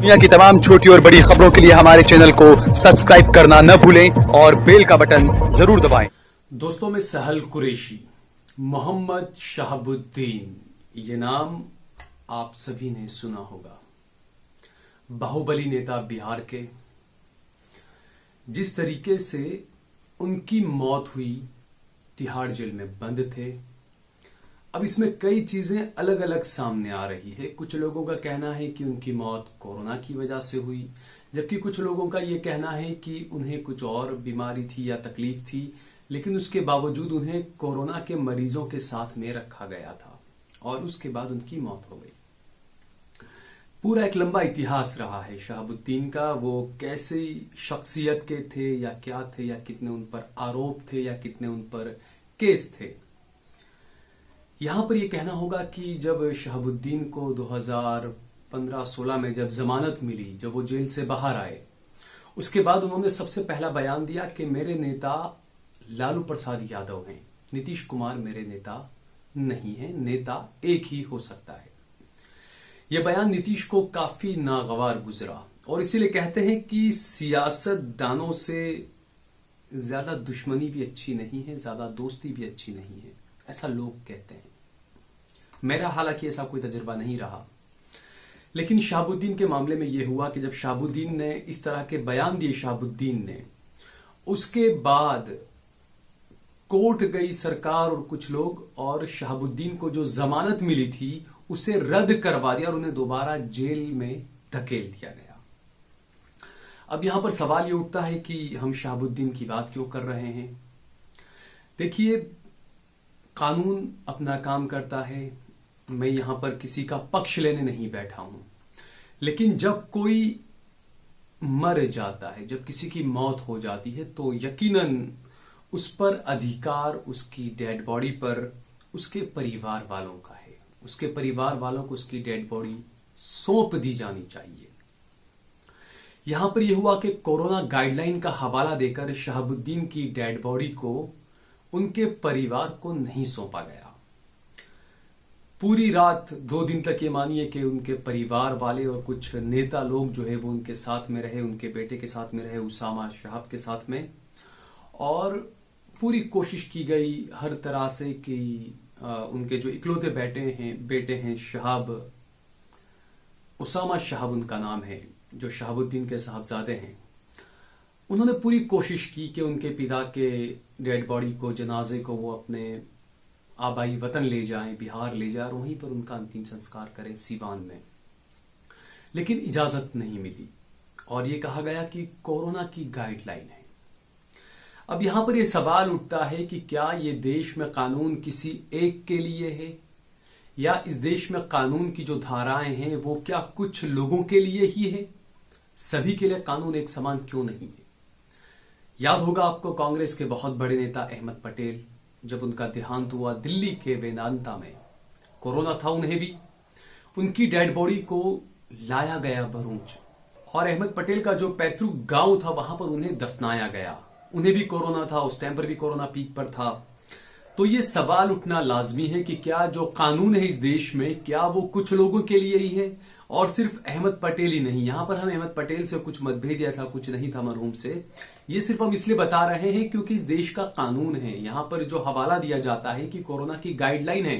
दुनिया की तमाम छोटी और बड़ी खबरों के लिए हमारे चैनल को सब्सक्राइब करना न भूलें और बेल का बटन जरूर दबाएं। दोस्तों में सहल कुरैशी, मोहम्मद शहाबुद्दीन, ये नाम आप सभी ने सुना होगा। बाहुबली नेता बिहार के, जिस तरीके से उनकी मौत हुई, तिहाड़ जेल में बंद थे। अब इसमें कई चीजें अलग अलग सामने आ रही है। कुछ लोगों का कहना है कि उनकी मौत कोरोना की वजह से हुई, जबकि कुछ लोगों का यह कहना है कि उन्हें कुछ और बीमारी थी या तकलीफ थी, लेकिन उसके बावजूद उन्हें कोरोना के मरीजों के साथ में रखा गया था और उसके बाद उनकी मौत हो गई। पूरा एक लंबा इतिहास रहा है शहाबुद्दीन का। वो कैसे शख्सियत के थे या क्या थे, या कितने उन पर आरोप थे या कितने उन पर केस थे। यहां पर यह कहना होगा कि जब शहाबुद्दीन को 2015-16 में जब जमानत मिली, जब वो जेल से बाहर आए, उसके बाद उन्होंने सबसे पहला बयान दिया कि मेरे नेता लालू प्रसाद यादव हैं, नीतीश कुमार मेरे नेता नहीं है, नेता एक ही हो सकता है। यह बयान नीतीश को काफी नागवार गुजरा और इसीलिए कहते हैं कि सियासतदानों से ज्यादा दुश्मनी भी अच्छी नहीं है, ज्यादा दोस्ती भी अच्छी नहीं है, ऐसा लोग कहते हैं। मेरा हालांकि ऐसा कोई तजुर्बा नहीं रहा, लेकिन शहाबुद्दीन के मामले में यह हुआ कि जब शहाबुद्दीन ने इस तरह के बयान दिए, शहाबुद्दीन ने, उसके बाद कोर्ट गई सरकार और कुछ लोग, और शहाबुद्दीन को जो जमानत मिली थी उसे रद्द करवा दिया और उन्हें दोबारा जेल में धकेल दिया गया। अब यहां पर सवाल यह उठता है कि हम शहाबुद्दीन की बात क्यों कर रहे हैं। देखिए, कानून अपना काम करता है, मैं यहां पर किसी का पक्ष लेने नहीं बैठा हूं, लेकिन जब कोई मर जाता है, जब किसी की मौत हो जाती है, तो यकीनन उस पर अधिकार उसकी डेड बॉडी पर उसके परिवार वालों का है। उसके परिवार वालों को उसकी डेड बॉडी सौंप दी जानी चाहिए। यहां पर यह हुआ कि कोरोना गाइडलाइन का हवाला देकर शहाबुद्दीन की डेड बॉडी को उनके परिवार को नहीं सौंपा गया। पूरी रात 2 दिन तक ये मानिए कि उनके परिवार वाले और कुछ नेता लोग जो है वो उनके साथ में रहे, उनके बेटे के साथ में रहे, उसामा शहाब के साथ में, और पूरी कोशिश की गई हर तरह से कि उनके जो इकलौते बेटे हैं शहाब, उसामा शहाब उनका नाम है, जो शहाबुद्दीन के साहबजादे हैं, उन्होंने पूरी कोशिश की कि उनके पिता के डेड बॉडी को, जनाजे को वो अपने आबाई वतन ले जाएं, बिहार ले जाएं और वहीं पर उनका अंतिम संस्कार करें सीवान में, लेकिन इजाजत नहीं मिली और ये कहा गया कि कोरोना की गाइडलाइन है। अब यहां पर यह सवाल उठता है कि क्या ये देश में कानून किसी एक के लिए है, या इस देश में कानून की जो धाराएं हैं वो क्या कुछ लोगों के लिए ही है? सभी के लिए कानून एक समान क्यों नहीं है? याद होगा आपको, कांग्रेस के बहुत बड़े नेता अहमद पटेल, जब उनका देहांत हुआ दिल्ली के वेदांता में, कोरोना था उन्हें भी, उनकी डेड बॉडी को लाया गया भरूच और अहमद पटेल का जो पैतृक गांव था वहां पर उन्हें दफनाया गया। उन्हें भी कोरोना था, उस टाइम पर भी कोरोना पीक पर था। तो ये सवाल उठना लाजमी है कि क्या जो कानून है इस देश में, क्या वो कुछ लोगों के लिए ही है और सिर्फ अहमद पटेल ही नहीं। यहां पर हम अहमद पटेल से कुछ मतभेद ऐसा कुछ नहीं था मरहूम से, ये सिर्फ हम इसलिए बता रहे हैं क्योंकि इस देश का कानून है। यहां पर जो हवाला दिया जाता है कि कोरोना की गाइडलाइन है,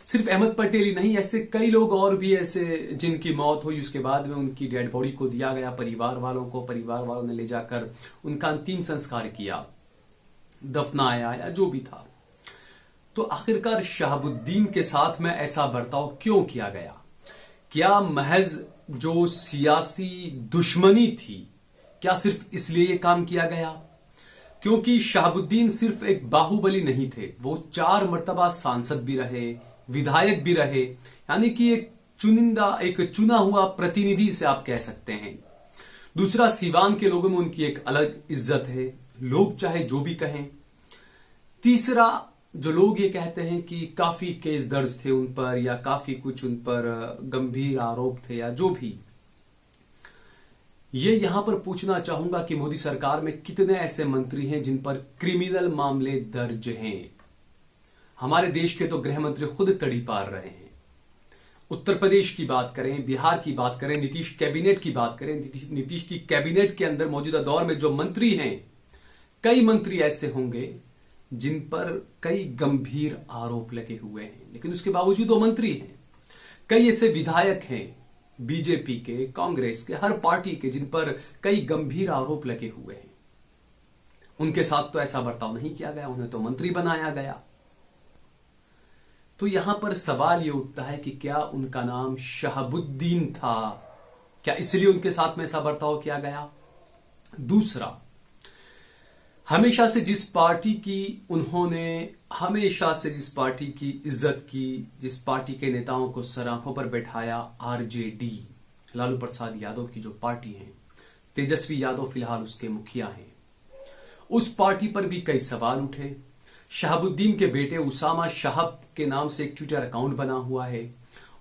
सिर्फ अहमद पटेल ही नहीं, ऐसे कई लोग और भी ऐसे जिनकी मौत हुई, उसके बाद में उनकी डेड बॉडी को दिया गया परिवार वालों को, परिवार वालों ने ले जाकर उनका अंतिम संस्कार किया, दफनाया या जो भी था। तो आखिरकार शहाबुद्दीन के साथ में ऐसा बर्ताव क्यों किया गया? क्या महज जो सियासी दुश्मनी थी, क्या सिर्फ इसलिए यह काम किया गया? क्योंकि शहाबुद्दीन सिर्फ एक बाहुबली नहीं थे, वो 4 मर्तबा सांसद भी रहे, विधायक भी रहे, यानी कि एक चुना हुआ प्रतिनिधि से आप कह सकते हैं। दूसरा, सीवान के लोगों में उनकी एक अलग इज्जत है, लोग चाहे जो भी कहें। तीसरा, जो लोग ये कहते हैं कि काफी केस दर्ज थे उन पर, या काफी कुछ उन पर गंभीर आरोप थे या जो भी, ये यहां पर पूछना चाहूंगा कि मोदी सरकार में कितने ऐसे मंत्री हैं जिन पर क्रिमिनल मामले दर्ज हैं। हमारे देश के तो गृह मंत्री खुद तड़ी पार रहे हैं उत्तर प्रदेश की बात करें, बिहार की बात करें, नीतीश कैबिनेट की बात करें, नीतीश की कैबिनेट के अंदर मौजूदा दौर में जो मंत्री हैं, कई मंत्री ऐसे होंगे जिन पर कई गंभीर आरोप लगे हुए हैं, लेकिन उसके बावजूद वो मंत्री हैं। कई ऐसे विधायक हैं बीजेपी के, कांग्रेस के, हर पार्टी के, जिन पर कई गंभीर आरोप लगे हुए हैं। उनके साथ तो ऐसा बर्ताव नहीं किया गया, उन्हें तो मंत्री बनाया गया। तो यहां पर सवाल यह उठता है कि क्या उनका नाम शहाबुद्दीन था? क्या इसलिए उनके साथ में ऐसा बर्ताव किया गया? दूसरा, हमेशा से जिस पार्टी की इज्जत की, जिस पार्टी के नेताओं को सराखों पर बैठाया, आरजेडी, लालू प्रसाद यादव की जो पार्टी है, तेजस्वी यादव फिलहाल उसके मुखिया हैं, उस पार्टी पर भी कई सवाल उठे। शहाबुद्दीन के बेटे उसामा शहाब के नाम से एक ट्विटर अकाउंट बना हुआ है।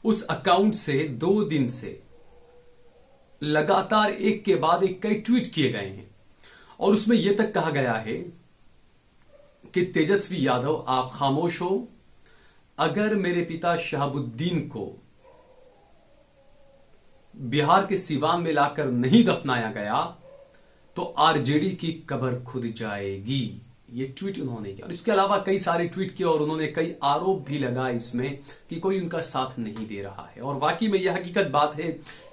उस अकाउंट से 2 दिन से लगातार एक के बाद एक कई ट्वीट किए गए हैं और उसमें यह तक कहा गया है कि तेजस्वी यादव, आप खामोश हो, अगर मेरे पिता शहाबुद्दीन को बिहार के सीवान में लाकर नहीं दफनाया गया तो आरजेडी की कब्र खुद जाएगी। ये ट्वीट उन्होंने किया और इसके अलावा कई सारे ट्वीट किए और उन्होंने कई आरोप भी लगाए इसमें कि कोई उनका साथ नहीं दे रहा है। और वाकई में यह हकीकत बात है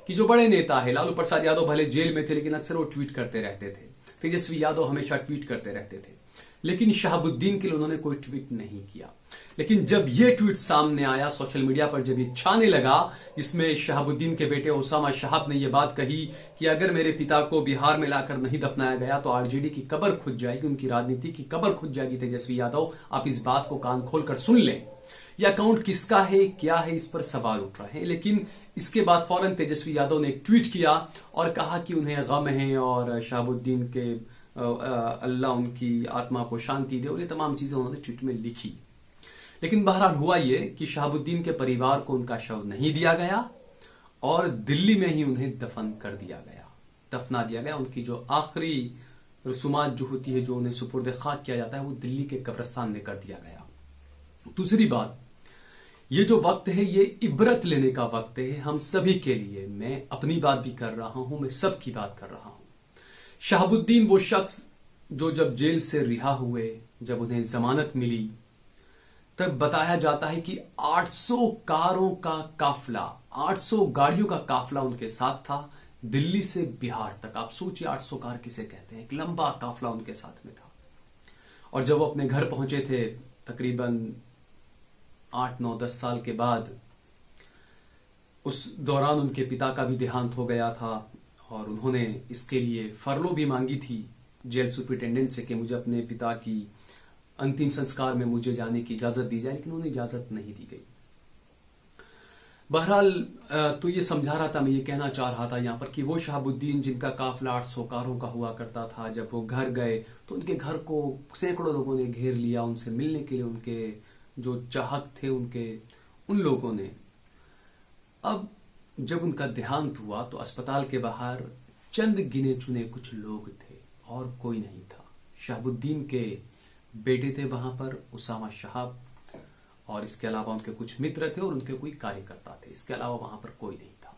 कि जो बड़े नेता है, लालू प्रसाद यादव भले जेल में थे लेकिन अक्सर वो ट्वीट करते रहते थे। तेजस्वी यादव हमेशा ट्वीट करते रहते थे, लेकिन शहाबुद्दीन के लिए उन्होंने कोई ट्वीट नहीं किया। लेकिन जब यह ट्वीट सामने आया सोशल मीडिया पर, जब ये छाने लगा, जिसमें शहाबुद्दीन के बेटे उसामा शहाब ने यह बात कही कि अगर मेरे पिता को बिहार में लाकर नहीं दफनाया गया तो आरजेडी की कब्र खुद जाएगी, उनकी राजनीति की कब्र खुद जाएगी। तेजस्वी यादव, आप इस बात को कान खोलकर सुन लें। यह अकाउंट किसका है, क्या है, इस पर सवाल उठ रहे हैं। लेकिन इसके बाद फौरन तेजस्वी यादव ने एक ट्वीट किया और कहा कि उन्हें गम है और शहाबुद्दीन के अल्लाह उनकी आत्मा को शांति दे, और ये तमाम चीजें उन्होंने ट्वीट में लिखी। लेकिन बहरहाल हुआ ये कि शहाबुद्दीन के परिवार को उनका शव नहीं दिया गया और दिल्ली में ही उन्हें दफना दिया गया। उनकी जो आखिरी रसूमात जो होती है, जो उन्हें सुपुर्द खाक किया जाता है, वो दिल्ली के कब्रिस्तान में कर दिया गया। दूसरी बात, ये जो वक्त है ये इबरत लेने का वक्त है हम सभी के लिए। मैं अपनी बात भी कर रहा हूं, मैं सबकी बात कर रहा हूं। शहाबुद्दीन वो शख्स जो जब जेल से रिहा हुए, जब उन्हें जमानत मिली, तब बताया जाता है कि 800 कारों का काफला, 800 गाड़ियों का काफला उनके साथ था दिल्ली से बिहार तक। आप सोचिए 800 कार किसे कहते हैं, एक लंबा काफला उनके साथ में था। और जब वो अपने घर पहुंचे थे तकरीबन 8, 9, 10 साल के बाद, उस दौरान उनके पिता का भी देहांत हो गया था और उन्होंने इसके लिए फरलो भी मांगी थी जेल सुपरिटेंडेंट से कि मुझे अपने पिता की अंतिम संस्कार में मुझे जाने की इजाजत दी जाए, लेकिन उन्हें इजाजत नहीं दी गई। बहरहाल तो ये समझा रहा था, मैं ये कहना चाह रहा था यहाँ पर कि वो शहाबुद्दीन जिनका काफला 800 कारों का हुआ करता था, जब वो घर गए तो उनके घर को सैकड़ों लोगों ने घेर लिया उनसे मिलने के लिए, उनके जो चाहक थे उन लोगों ने। अब जब उनका देहांत हुआ तो अस्पताल के बाहर चंद गिने चुने कुछ लोग थे और कोई नहीं था। शहाबुद्दीन के बेटे थे वहां पर, उसामा शहाब, और इसके अलावा उनके कुछ मित्र थे और उनके कोई कार्यकर्ता थे। इसके अलावा वहां पर कोई नहीं था।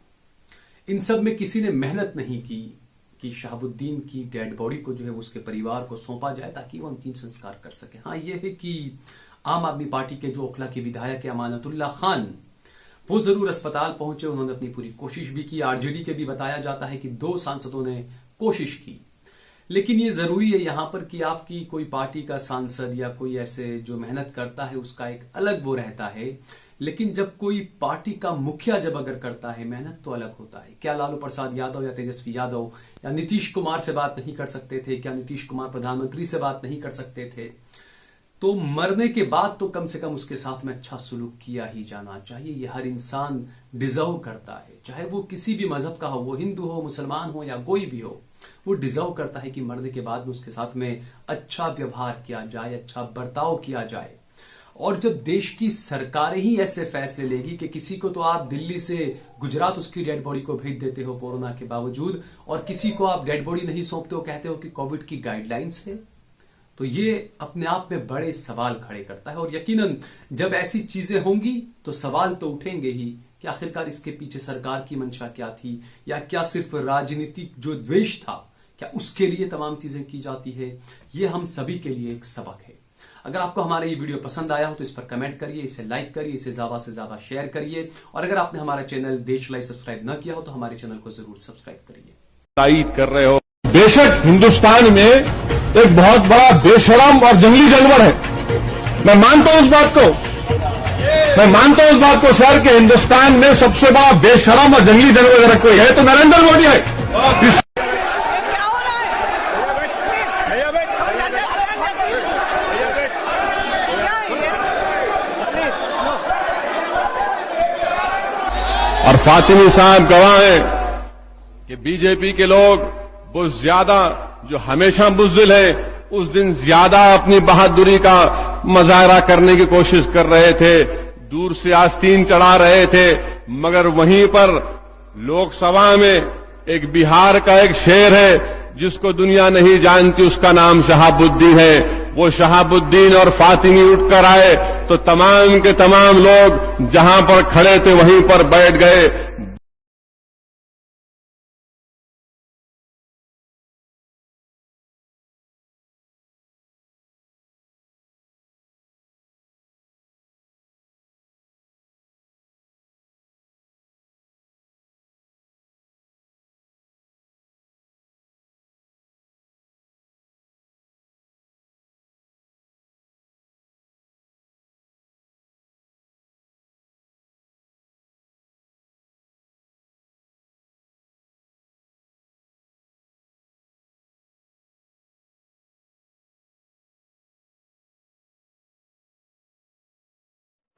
इन सब में किसी ने मेहनत नहीं की कि शहाबुद्दीन की डेड बॉडी को जो है उसके परिवार को सौंपा जाए ताकि वो अंतिम संस्कार कर सके। हाँ, यह है कि आम आदमी पार्टी के जो ओखला के विधायक है अमानतुल्लाह खान, वो जरूर अस्पताल पहुंचे, उन्होंने अपनी पूरी कोशिश भी की। आरजेडी के भी बताया जाता है कि 2 सांसदों ने कोशिश की। लेकिन ये जरूरी है यहां पर कि आपकी कोई पार्टी का सांसद या कोई ऐसे जो मेहनत करता है उसका एक अलग वो रहता है, लेकिन जब कोई पार्टी का मुखिया जब अगर करता है मेहनत तो अलग होता है। क्या लालू प्रसाद यादव या तेजस्वी यादव या नीतीश कुमार से बात नहीं कर सकते थे? क्या नीतीश कुमार प्रधानमंत्री से बात नहीं कर सकते थे? तो मरने के बाद तो कम से कम उसके साथ में अच्छा सुलूक किया ही जाना चाहिए। ये हर इंसान डिजर्व करता है, चाहे वो किसी भी मजहब का हो, वो हिंदू हो, मुसलमान हो या कोई भी हो, वो डिजर्व करता है कि मरने के बाद में उसके साथ में अच्छा व्यवहार किया जाए, अच्छा बर्ताव किया जाए। और जब देश की सरकारें ही ऐसे फैसले लेगी कि किसी को तो आप दिल्ली से गुजरात उसकी डेड बॉडी को भेज देते हो कोरोना के बावजूद, और किसी को आप डेड बॉडी नहीं सौंपते हो, कहते हो कि कोविड की गाइडलाइंस है, तो ये अपने आप में बड़े सवाल खड़े करता है। और यकीनन जब ऐसी चीजें होंगी तो सवाल तो उठेंगे ही कि आखिरकार इसके पीछे सरकार की मंशा क्या थी, या क्या सिर्फ राजनीतिक जो द्वेष था क्या उसके लिए तमाम चीजें की जाती है। ये हम सभी के लिए एक सबक है। अगर आपको हमारा ये वीडियो पसंद आया हो तो इस पर कमेंट करिए, इसे लाइक करिए, इसे ज्यादा से ज्यादा शेयर करिए, और अगर आपने हमारा चैनल देश लाइव सब्सक्राइब न किया हो तो हमारे चैनल को जरूर सब्सक्राइब करिए। तायीद कर रहे हो। बेशक हिंदुस्तान में एक बहुत बड़ा बेशरम और जंगली जानवर है, मैं मानता हूं उस बात को सर कि हिंदुस्तान में सबसे बड़ा बेशरम और जंगली जानवर अगर कोई है तो नरेंद्र मोदी है। और फातिमी साहब गवाह हैं कि बीजेपी के लोग वो ज्यादा जो हमेशा बुज़दिल है उस दिन ज्यादा अपनी बहादुरी का मुजाहरा करने की कोशिश कर रहे थे, दूर से आस्तीन चढ़ा रहे थे, मगर वहीं पर लोकसभा में एक बिहार का एक शेर है जिसको दुनिया नहीं जानती, उसका नाम शहाबुद्दीन है। वो शहाबुद्दीन और फातिमी उठकर आए तो तमाम के तमाम लोग जहां पर खड़े थे वहीं पर बैठ गए।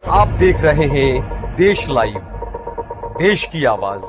आप देख रहे हैं देश लाइव, देश की आवाज।